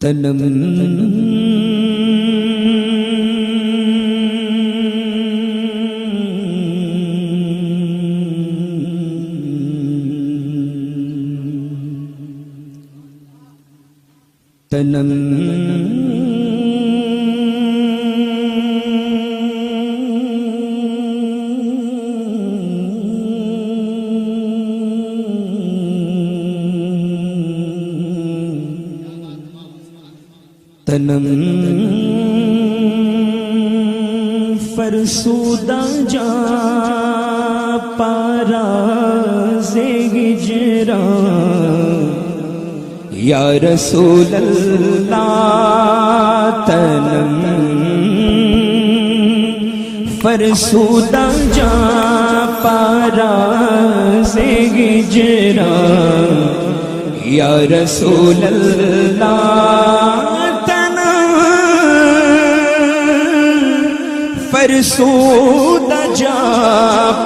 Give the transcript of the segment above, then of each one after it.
تنم تنم فرسودہ جا پاراز ہجران یا رسول اللہ تنم فرسودہ جا پاراز ہجران یا رسول اللہ فرسودہ جا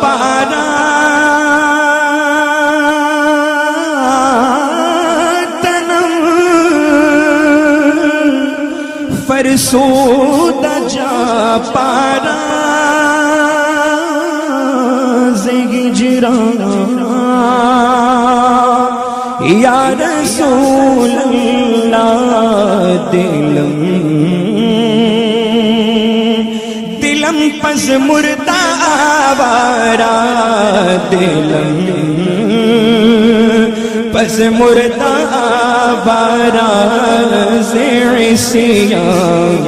پارا تنم فرسودہ جا پارا ہجران یا رسول اللہ دلم پس مردہ آوارا دلم پس مردہ آوارا عصیان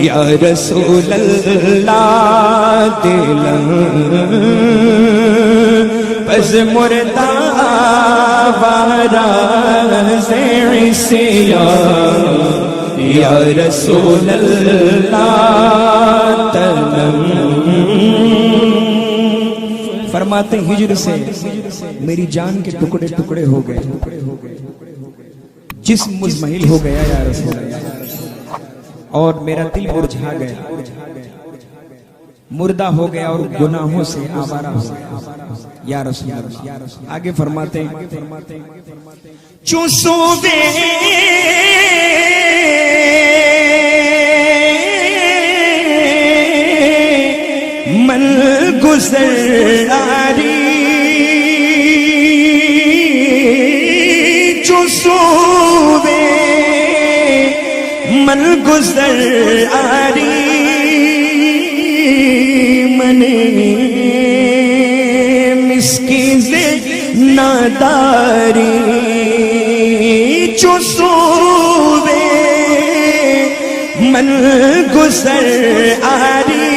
یا رسول اللہ دلم پس مردہ آوارا عصیان یا رسول اللہ تنم فرماتے ہجر سے میری جان کے ٹکڑے ٹکڑے ہو گئے، جسم مزمحل ہو گیا یا رسول اللہ، اور میرا دل مرجھا گیا، مردہ ہو گیا اور گناہوں سے آوارہ ہو گیا یا رسول اللہ۔ آگے فرماتے ہیں چوسو بے من گزر آری چوسو بے من گزر آری من مسکین سے ناداری چوسو بے من گزر آری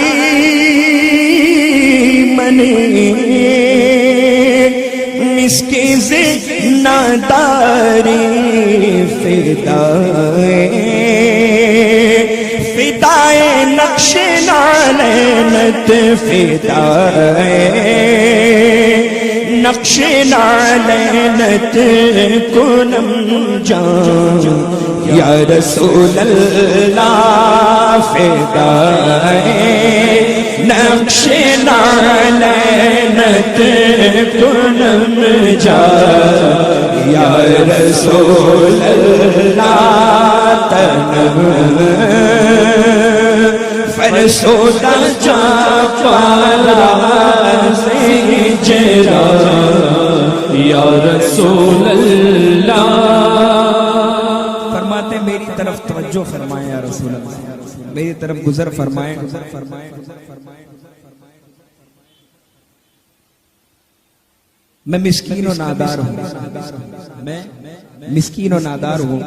من مسکین سے ناداری فدائے نقش نالینت فدائے نقش نالینت کنم جان یا رسول اللہ فدائے نقش نالینت کنم جان یا رسول اللہ تنم فرسودہ جا پاراز ہجران یا رسول اللہ۔ فرماتے میری طرف توجہ فرمائے یا رسول اللہ، میری طرف گزر فرمائے۔ میں مسکین و نادار ہوں، میں مسکین و نادار ہوں،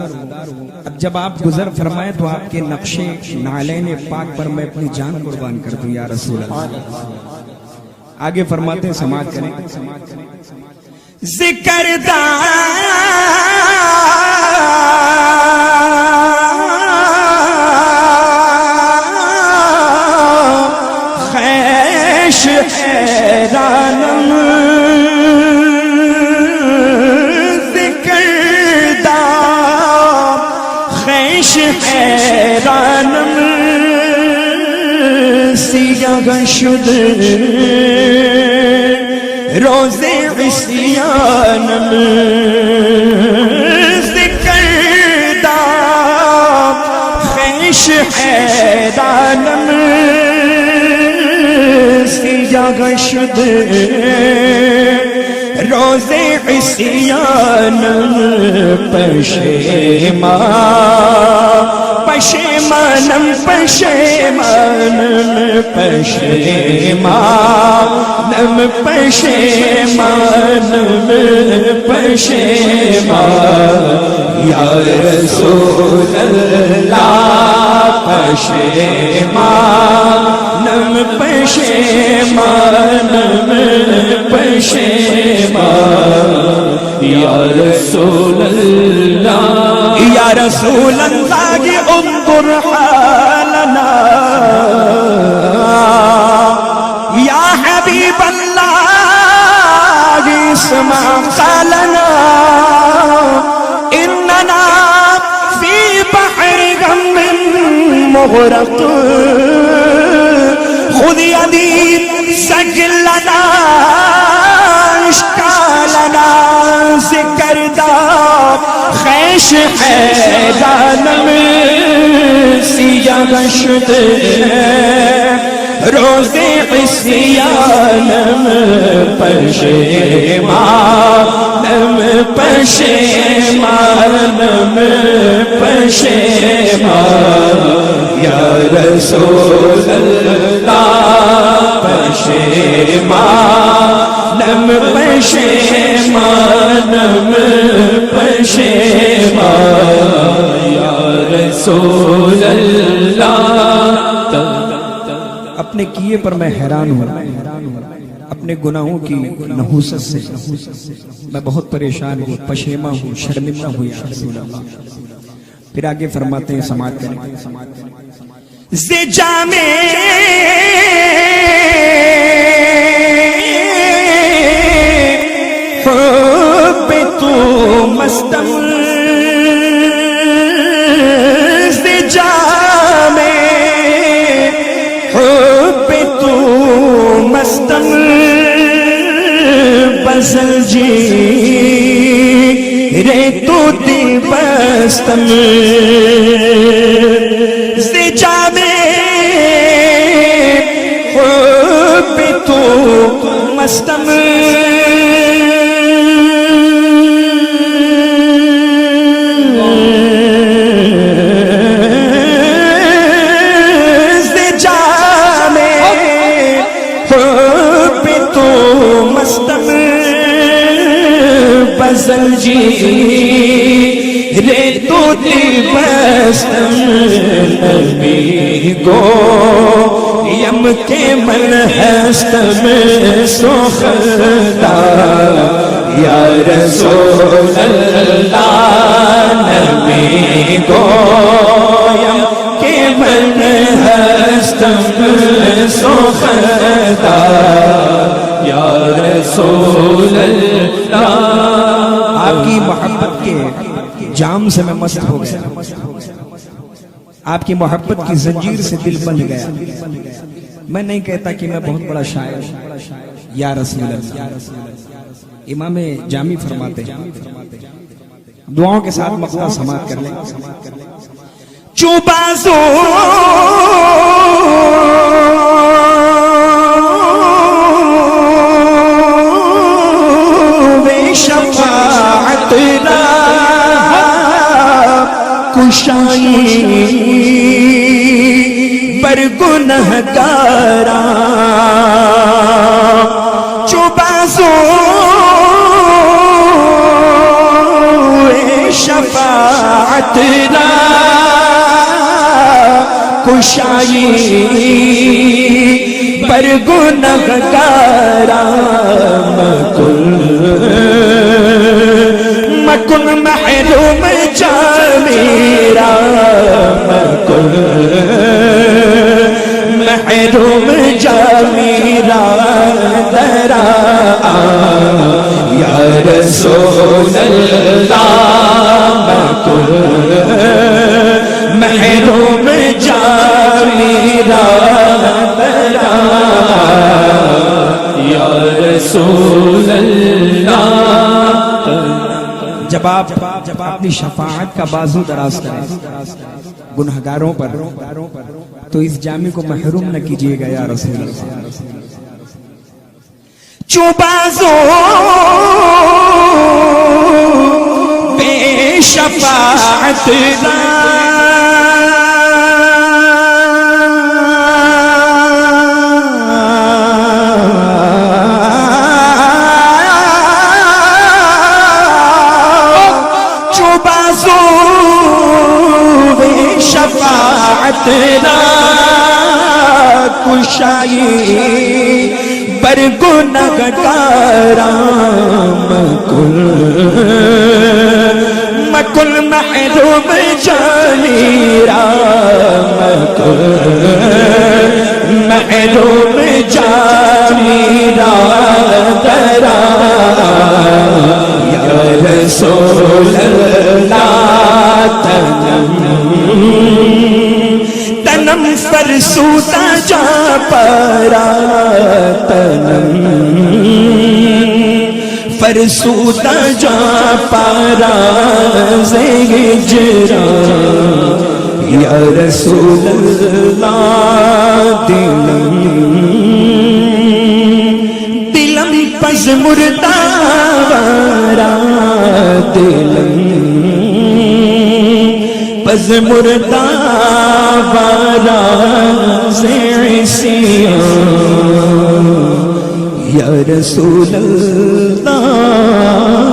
اب جب آپ گزر فرمائیں تو آپ کے نقش نالین پاک پر میں اپنی جان قربان کر دوں یا رسول اللہ۔ آگے فرماتے ہیں سماعت کریں ذکر خیش حیرانم حیرانم سیاہ شد روز عصیانم ذکر دار حیرانم سیاہ شد روز عصیانم پشیمانم پشیمانم پشیمانم پشیمانم پشیمان یا رسول اللہ پشیمانم پشیمانم پشیمان یا رسول اللہ یا رسول اللہ انظر حالنا یا حبیب اللہ اسمع قالنا اننا فی بحر غم مغرق خذ یدی سجل لنا اشکالنا ذکر دار خیش حیرانم سیاہ شد روز عصیانم پشیمانم پشیمانم پشیمان یا رسول اللہ پشیمانم پشیمانم پشیمان یا رسول اللہ اپنے کیے پر میں حیران ہوں اپنے گناہوں کی نحوست سے میں بہت پریشان ہوں پشیماں ہوں شرمندہ ہوں یا رسول اللہ پھر آگے فرماتے ہیں سماعت کریں زجامے حب تو مستم زجامے حب تو مستم بزل جی رے تو دی بستم زجامے حب تو مستم بزل جی رے تو دی بستم نبی گو یم کے من ہستم سوختا یا رسول اللہ نبی گو یم کے من ہستم سوختا یا رسول اللہ آپ کی محبت کے جام سے میں مست ہو گیا آپ کی محبت کی زنجیر سے دل بندھ گیا میں نہیں کہتا کہ میں بہت بڑا شاعر یا رسول اللہ امام جامی فرماتے ہیں دعاؤں کے ساتھ مقطع سماعت کر لیں چوبازو شفاعت را کشائی بر گنہگارا چوبازو شفاعت را کشائی بر گنہگارا مکن محروم جا میرا مکن محروم جا میرا درا یا رسول اللہ مکن محروم جا میرا درا یا رسول اللہ جب آپ اپنی شفاعت کا بازو دراز کریں گنہگاروں پر تو اس جامع کو محروم نہ کیجیے گا یا رسول اللہ. جو بازو بے شفاعت کشائی بر گنہگاران مکل محروم جانی رام محروم جانی را یا رسول اللہ تنم فرسوتا جا پارا تنم فرسوتا جا پارا زہجرا یا رسول اللہ دلم پز مردہ وارا پز مردہ وارا زیسیاں یا رسول اللہ